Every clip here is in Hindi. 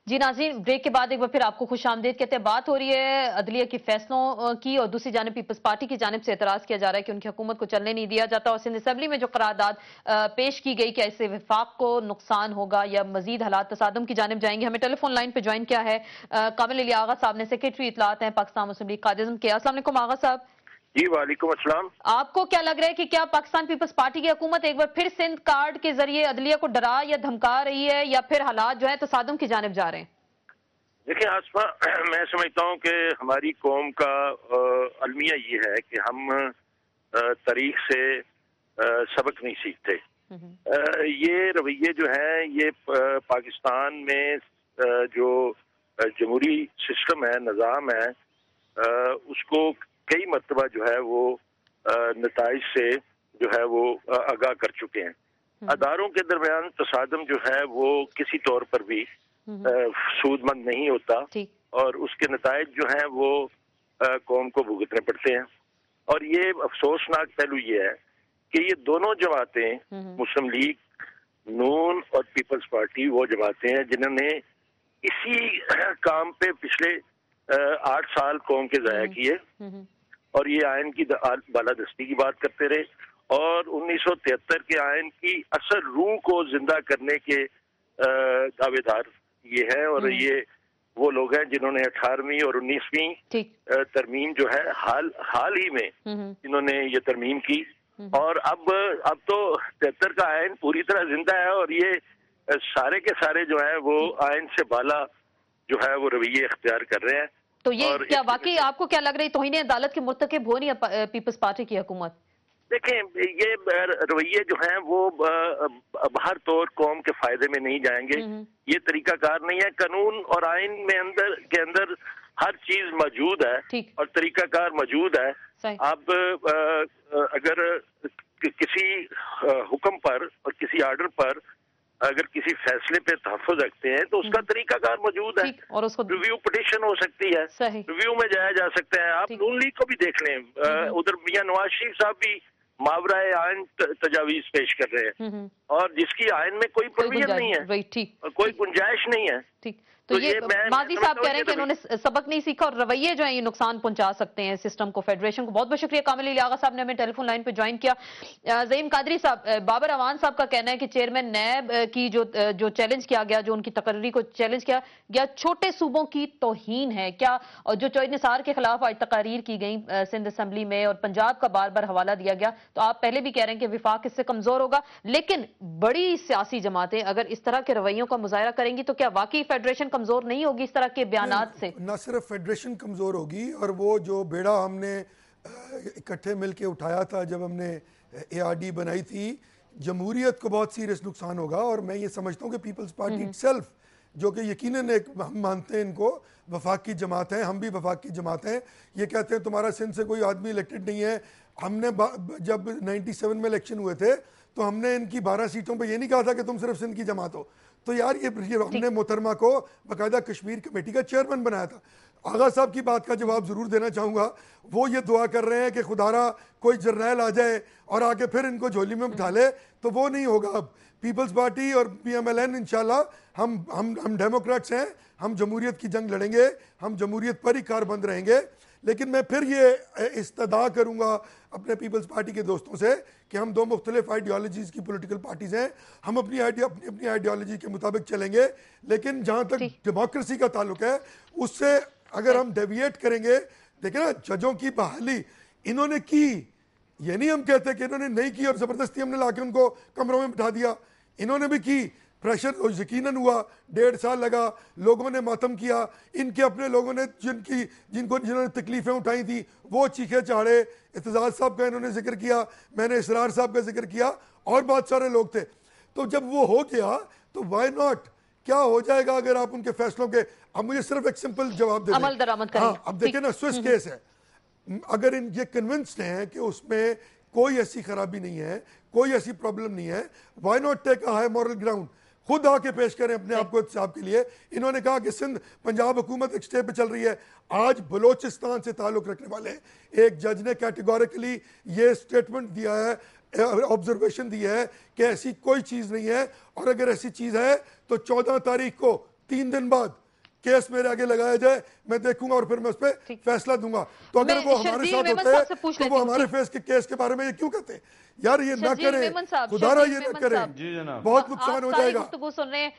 जी नाज़रीन, ब्रेक के बाद एक बार फिर आपको खुशामदीद कहते हैं। बात हो रही है अदलिया के फैसलों की और दूसरी जानिब पीपल्स पार्टी की जानिब से एतराज किया जा रहा है कि उनकी हुकूमत को चलने नहीं दिया जाता और सिंध असेंबली में जो करारदाद पेश की गई, क्या इससे विफाक को नुकसान होगा या मजीद हालात तसादम की जानिब जाएंगे। हमें टेलीफोन लाइन पर ज्वाइन किया है कामिल अली आगा साहब ने, सेक्रेटरी इतलात हैं पाकिस्तान मुस्लिम लीग कायदीज़म के। अस्सलाम वालेकुम आगा साहब। जी वालेकुम अस्सलाम। आपको क्या लग रहा है कि क्या पाकिस्तान पीपल्स पार्टी की हुकूमत एक बार फिर सिंध कार्ड के जरिए अदलिया को डरा या धमका रही है या फिर हालात जो है तसादम की जानिब जा रहे हैं? देखिए आसमा, मैं समझता हूँ कि हमारी कौम का अलमिया ये है कि हम तारीख से सबक नहीं सीखते। ये रवैये जो है ये पाकिस्तान में जो जमहूरी सिस्टम है, निज़ाम है, उसको कई मरतबा जो है वो नताइज से जो है वो आगाह कर चुके हैं। अदारों के दरमियान तसादम जो है वो किसी तौर पर भी सूदमंद नहीं होता और उसके नताइज जो हैं वो कौम को भुगतने पड़ते हैं। और ये अफसोसनाक पहलू ये है कि ये दोनों जमातें, मुस्लिम लीग, नून और पीपल्स पार्टी, वो जमातें हैं जिन्होंने इसी काम पे पिछले 8 साल कौम के ज़ाया किए और ये आयन की बालादस्ती की बात करते रहे और 1973 के आयन की असल रूह को जिंदा करने के दावेदार ये है। और ये वो लोग हैं जिन्होंने 18वीं और 19वीं तरमीम जो है हाल ही में इन्होंने ये तरमीम की और अब तो 73 का आयन पूरी तरह जिंदा है और ये सारे के सारे जो है वो आयन से बाला जो है वो रवैये इख्तियार कर रहे हैं। तो ये क्या वाकई आपको क्या लग रही है तौहीन अदालत के मुर्तकिब हो रही है पीपल्स पार्टी की हुकूमत? देखें, ये रवैये जो हैं वो बाहर तौर कौम के फायदे में नहीं जाएंगे। ये तरीकाकार नहीं है। कानून और आइन में अंदर हर चीज मौजूद है और तरीकाकार मौजूद है। आप अगर किसी हुक्म पर और किसी आर्डर पर अगर किसी फैसले पे तहफ़्फ़ुज़ रखते हैं तो उसका तरीकाकार मौजूद है और उसको रिव्यू पिटीशन हो सकती है, रिव्यू में जाया जा सकता है। आप नून लीग को भी देख लें, उधर मियां नवाज शरीफ साहब भी मावरा आयन तजावीज पेश कर रहे हैं और जिसकी आयन में कोई प्रोविजन नहीं है, कोई गुंजाइश नहीं है। तो ये माजी साहब कह रहे हैं कि इन्होंने सबक नहीं सीखा और रवैये जो है ये नुकसान पहुंचा सकते हैं सिस्टम को, फेडरेशन को। बहुत बहुत शुक्रिया कामिल अली आगा साहब ने हमें टेलीफोन लाइन पे ज्वाइन किया। ज़हीम कादरी साहब, बाबर अवान साहब का कहना है कि चेयरमैन नैब की जो चैलेंज किया गया, जो उनकी तकर्री को चैलेंज किया गया, छोटे सूबों की तौहीन है क्या? और जो चौधरी निसार के खिलाफ आज तकारीर की गई सिंध असम्बली में और पंजाब का बार बार हवाला दिया गया, तो आप पहले भी कह रहे हैं कि विफाक इससे कमजोर होगा, लेकिन बड़ी सियासी जमातें अगर इस तरह के रवैयों का मुजाहरा करेंगी तो क्या वाकई फेडरेशन कमजोर नहीं होगी इस तरह के बयानात से? न सिर्फ फेडरेशन कमजोर होगी और वो जो बेड़ा हमने इकट्ठे मिलके उठाया था जब हमने एआरडी बनाई थी, जमहूरियत को बहुत सीरियस नुकसान होगा। और मैं ये समझता हूँ कि पीपल्स पार्टी इटसेल्फ, जो कि यकीनन एक हम मानते हैं इनको वफाक की जमात है, हम भी वफाक की जमात हैं, ये कहते हैं तुम्हारा सिंध से कोई आदमी इलेक्टेड नहीं है। हमने जब 97 में इलेक्शन हुए थे तो हमने इनकी 12 सीटों पे ये नहीं कहा था कि तुम सिर्फ सिंध की जमात हो। तो यार ये हमने मोहतरमा को बाकायदा कश्मीर कमेटी का चेयरमैन बनाया था। आगा साहब की बात का जवाब जरूर देना चाहूँगा। वो ये दुआ कर रहे हैं कि खुदारा कोई जर्नैल आ जाए और आके फिर इनको झोली में बिठा ले, तो वो नहीं होगा। अब पीपल्स पार्टी और PMLN इंशाल्लाह हम डेमोक्रेट्स हैं, हम जमहूरियत की जंग लड़ेंगे, हम जमहूरियत पर ही कारबंद रहेंगे। लेकिन मैं फिर ये इस्तदा करूँगा अपने पीपल्स पार्टी के दोस्तों से कि हम दो मुख्तलिफ आइडियोलॉजीज़ की पॉलिटिकल पार्टीज़ हैं, हम अपनी आइडियोलॉजी के मुताबिक चलेंगे। लेकिन जहाँ तक डेमोक्रेसी का ताल्लुक है उससे अगर हम डेविएट करेंगे, देखिए ना जजों की बहाली इन्होंने की, ये नहीं हम कहते कि इन्होंने नहीं की और ज़बरदस्ती हमने लाके उनको कमरों में बिठा दिया, इन्होंने भी की। प्रेशर यकीनन हुआ, 1.5 साल लगा, लोगों ने मातम किया, इनके अपने लोगों ने जिन्होंने तकलीफें उठाई थी वो चीखे चाड़े। इत्तेजाज साहब का इन्होंने जिक्र किया, मैंने इसरार साहब का जिक्र किया और बहुत सारे लोग थे। तो जब वो हो गया तो वाई नॉट, क्या हो जाएगा अगर आप उनके फैसलों के, अब मुझे सिर्फ एक सिंपल जवाब दे दें। हाँ, अब देखिए ना स्विस केस है, अगर इन ये कन्विंस्ड हैं कि उसमें कोई ऐसी खराबी नहीं है, कोई ऐसी प्रॉब्लम नहीं है, why not take a high moral ground, खुद आके पेश करें अपने आप को इंसाफ के लिए। इन्होंने कहा कि सिंध पंजाब हुकूमत एक स्टे पे चल रही है। आज बलोचिस्तान से ताल्लुक रखने वाले एक जज ने कैटेगोरिकली ये स्टेटमेंट दिया है, ऑब्जर्वेशन दी है कि ऐसी कोई चीज़ नहीं है, और अगर ऐसी चीज़ है तो 14 तारीख को 3 दिन बाद केस मेरे आगे लगाया जाए, मैं देखूंगा और फिर मैं उस पर फैसला दूंगा। तो अगर वो हमारे साथ होते हैं तो वो हमारे केस के बारे में ये क्यों कहते हैं? यार ये ना करें, खुदारा ये ना करें, बहुत नुकसान हो जाएगा। गुफ्तगू सुन रहे हैं,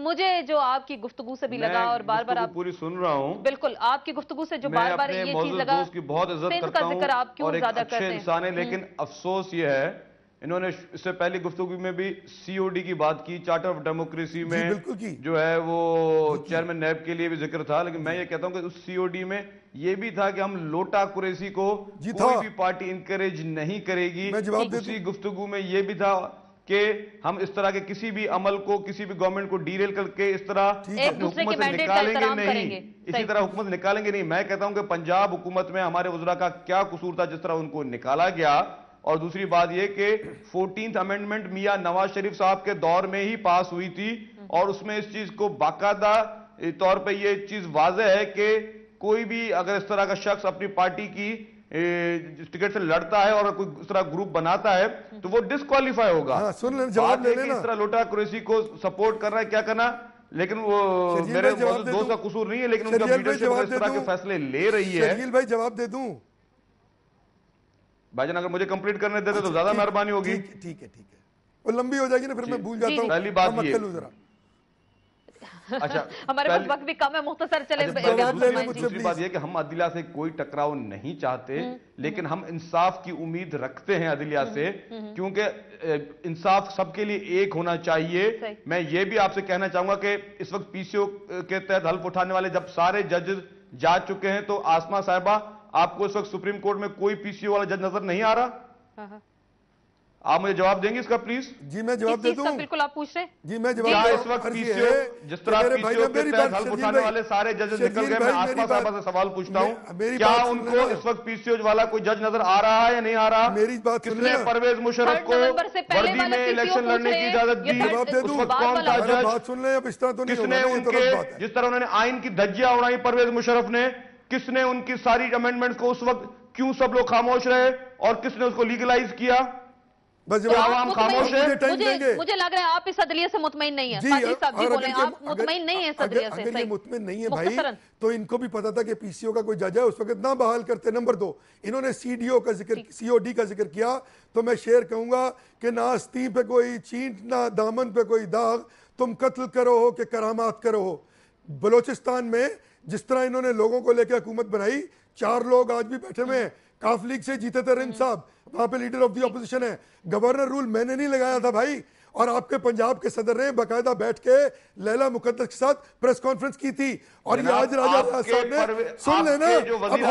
मुझे जो आपकी गुफ्तगू से भी लगा और बार बार आप पूरी सुन रहा हूँ, बिल्कुल आपकी गुफ्तगू से जो बार बार ये चीज लगा, उसकी बहुत इज्जत करता हूँ और एक अच्छे इंसान है, लेकिन अफसोस ये है इन्होंने इससे पहली गुफ्तगू में भी सीओडी की बात की, चार्टर ऑफ डेमोक्रेसी में जो है वो चेयरमैन नैब के लिए भी जिक्र था, लेकिन मैं ये कहता हूं कि उस सीओडी में ये भी था कि हम लोटा कुरैशी को कोई भी पार्टी इंकरेज नहीं करेगी। उसी गुफ्तगू में ये भी था कि हम इस तरह के किसी भी अमल को, किसी भी गवर्नमेंट को डीरेल करके इस तरह हुकूमत से निकालेंगे नहीं, इसी तरह हुकूमत निकालेंगे नहीं। मैं कहता हूं कि पंजाब हुकूमत में हमारे वज़रा का क्या कसूर था जिस तरह उनको निकाला गया। और दूसरी बात यह कि 14th अमेंडमेंट मियां नवाज शरीफ साहब के दौर में ही पास हुई थी और उसमें इस चीज को बाकायदा तौर पे ये चीज वाज़ेह है कि कोई भी अगर इस तरह का शख्स अपनी पार्टी की टिकट से लड़ता है और कोई इस तरह ग्रुप बनाता है तो वो डिस्क्वालीफाई होगा। सुन लेना, जवाब ले लेना। इस तरह लोटा कुरैशी को सपोर्ट कर रहा है, क्या करना, लेकिन वो मेरे दोस्त का कसूर नहीं है, लेकिन उनका लीडरशिप इस तरह के फैसले ले रही है। शर्जील भाई जवाब दे दूं? भाईजान अगर मुझे कंप्लीट करने देते तो ज्यादा मेहरबानी होगी। ठीक है वो लंबी हो जाएगी ना, फिर मैं भूल जाता हूं। पहली बात ये अच्छा हमारे पास वक्त भी कम है, मुख्तसर चले। दूसरी बात यह कि हम अदलिया से कोई टकराव नहीं चाहते, लेकिन हम इंसाफ की उम्मीद रखते हैं अदलिया से, क्योंकि इंसाफ सबके लिए एक होना चाहिए। मैं ये भी आपसे कहना चाहूंगा कि इस वक्त पीसीओ के तहत हल्फ उठाने वाले जब सारे जज जा चुके हैं तो आसमा साहिबा आपको इस वक्त सुप्रीम कोर्ट में कोई पीसीओ वाला जज नजर नहीं आ रहा? आप मुझे जवाब देंगे इसका प्लीज? जी मैं जवाब दे दूं। बिल्कुल आप पूछ रहे हैं जी, मैं जवाब। क्या इस वक्त पीसीओ जिस तरह पीसीओ के तहत हल्फ उठाने वाले सारे जजेस निकल गए, मैं आसमा साहबा से सवाल पूछता हूं, क्या उनको इस वक्त पीसीओ वाला कोई जज नजर आ रहा है या नहीं आ रहा? मेरी बात किसने परवेज मुशर्रफ को वर्दी में इलेक्शन लड़ने की इजाजत दी? उस वक्त कौन था जज? बात सुन ले, अब इस तरह तो नहीं किसने उनके, जिस तरह उन्होंने आइन की धज्जियां उड़ाई परवेज मुशर्रफ ने, किसने उनकी सारी अमेंडमेंट्स को उस वक्त क्यों सब लोग खामोश रहे और किसने उसको लीगलाइज किया? बस तो आवाम खामोश है। मुझे लग रहा है आप इस अदलिया से मुतमईन नहीं है। साहब जी बोले आप मुतमईन नहीं है इस अदलिया से। अगर ये मुतमईन नहीं है भाई तो इनको भी पता था कि पीसीओ का कोई जज है, उस वक्त ना बहाल करते। नंबर 2, इन्होंने सीडीओ का जिक्र, सीओडी का जिक्र किया, तो मैं शेर कहूंगा कि ना आस्तीन पे कोई चींट ना दामन पे कोई दाग, तुम कत्ल करो हो कि करामात करो हो। बलोचिस्तान में जिस तरह इन्होंने लोगों को लेकर हुकूमत बनाई, 4 लोग आज भी बैठे हुए हैं, काफ लीग से जीते थे रिंद साहब, वहां पे लीडर ऑफ द ऑपोजिशन है। गवर्नर रूल मैंने नहीं लगाया था भाई, और आपके पंजाब के सदर ने बाकायदा बैठ के लैला मुकद्दस के साथ प्रेस कॉन्फ्रेंस की थी। और ये आज राजा रियाज साहब ने, सुन लेना, अब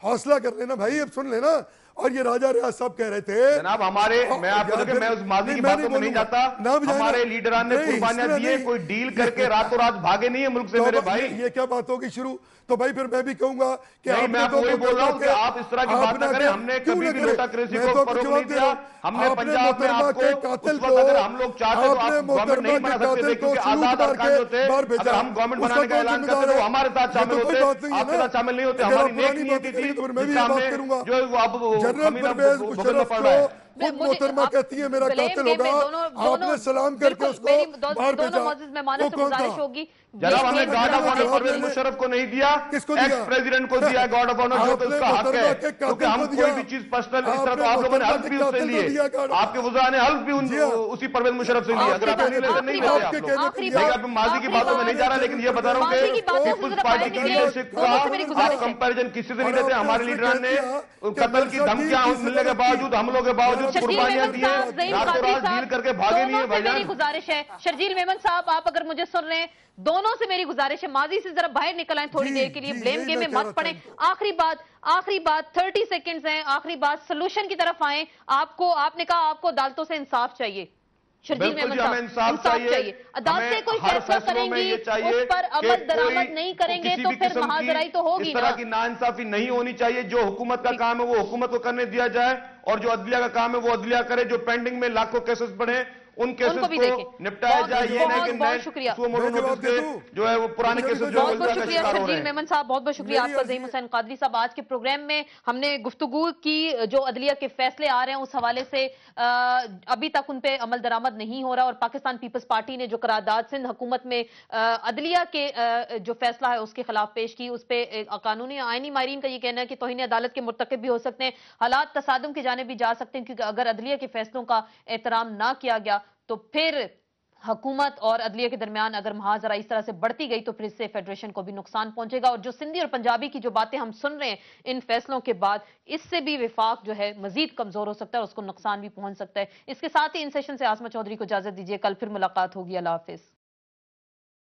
हौसला कर लेना भाई, अब सुन लेना। और ये राजा रियाज साहब कह रहे थे जनाब हमारे, मैं आपको मैं उस माजी की बातों में नहीं जाता, हमारे लीडरान ने कुर्बानियां दी है, कोई डील करके रातों रात भागे नहीं है मुल्क से मेरे भाई। ये क्या बात होगी शुरू? तो भाई फिर मैं भी कहूंगा कि मैं आपको वही बोल रहा हूं कि आप इस तरह की बात ना करें। हमने कभी भी लोटा कुरैशी को फरोग नहीं दिया। हमने पंजाब में आपको उस वक्त अगर हम लोग चाहते तो आप गवर्नमेंट नहीं बना सकते थे, क्योंकि आजाद अरकान जो थे अगर हम गवर्नमेंट बनाने का ऐलान करते तो हमारे साथ शामिल होते, आपके साथ शामिल नहीं होते। हमारी नेक नीति थी जिसका हमने जो खुद मोहतरमा कहती है मेरा कातिल होगा, आपने सलाम करके उसको बाहर भेजा। वो कौन था? जनाब हमने guard of honour Pervez Musharraf को नहीं दिया, किसको दिया? एक्स प्रेसिडेंट को दिया गार्ड ऑफ ऑनर, जो तो उसका हक है, क्योंकि हम कोई भी चीज पर्सनल इस तरह, तो आप लोगों ने हल्फ भी उससे लिए, आपके वज़रा ने हल्फ भी उसी परवेज मुशर्रफ से लिया। अगर आप नहीं लेते नहीं लेते आप लोग। माजी की बातों में नहीं जा रहा, लेकिन ये बता रहा हूँ कि पीपुल्स पार्टी की लीडरशिप का आप कंपेरिजन किसी से नहीं लेते। हमारे लीडर ने कत्ल की धमकियां मिलने के बावजूद, हमलों के बावजूद कुर्बानियां दी है, रातों रात डील करके भागे नहीं है भाईजान। मेरी गुजारिश है शर्जील मेमन साहब, आप अगर मुझे सुन रहे हैं, दोनों से मेरी गुजारिश है, माजी से जरा बाहर निकल आए थोड़ी देर के लिए, ब्लेम गेम में मत पड़े। आखिरी बात 30 सेकंड्स हैं, आखिरी बात सोल्यूशन की तरफ आए। आपने कहा आपको अदालतों से इंसाफ चाहिए। शर्जील मेमन साहब, इंसाफ चाहिए, अदालत से कोई फैसला करेंगी, उस पर अमल दरामद नहीं करेंगे तो फिर महाजराई तो होगी। इस तरह की नाइंसाफी नहीं होनी चाहिए। जो हुकूमत का काम है वो हुकूमत को करने दिया जाए, और जो अदलिया का काम है वो अदलिया करे। जो पेंडिंग में लाखों केसेस पड़े उन केसेस को निपटाया जाए, ये नहीं कि बहुत शुक्रिया जो है वो पुराने केसेस जो बहुत बहुत शुक्रिया शर्जील मेमन साहब, बहुत बहुत शुक्रिया आपका ज़हीम हुसैन कादरी साहब। आज के प्रोग्राम में हमने गुफ्तगू की जो अदलिया के फैसले आ रहे हैं उस हवाले से अभी तक उन पे अमल दरामद नहीं हो रहा और पाकिस्तान पीपल्स पार्टी ने जो करारदाद सिंध हुकूमत में अदलिया के जो फैसला है उसके खिलाफ पेश की, उस पर कानूनी आईनी माहिरीन का ये कहना है कि तौहीन अदालत के मुर्तकब भी हो सकते हैं, हालात तसादुम की जाने भी जा सकते हैं, क्योंकि अगर अदलिया के फैसलों का एहतराम ना किया गया तो फिर हुकूमत और अदलिया के दरमियान अगर मुहाजरा इस तरह से बढ़ती गई तो फिर इससे फेडरेशन को भी नुकसान पहुंचेगा। और जो सिंधी और पंजाबी की जो बातें हम सुन रहे हैं इन फैसलों के बाद, इससे भी विफाक जो है मजीद कमजोर हो सकता है और उसको नुकसान भी पहुंच सकता है। इसके साथ ही इन सेशन से आसमा चौधरी को इजाजत दीजिए, कल फिर मुलाकात होगी। अल्लाह हाफिज।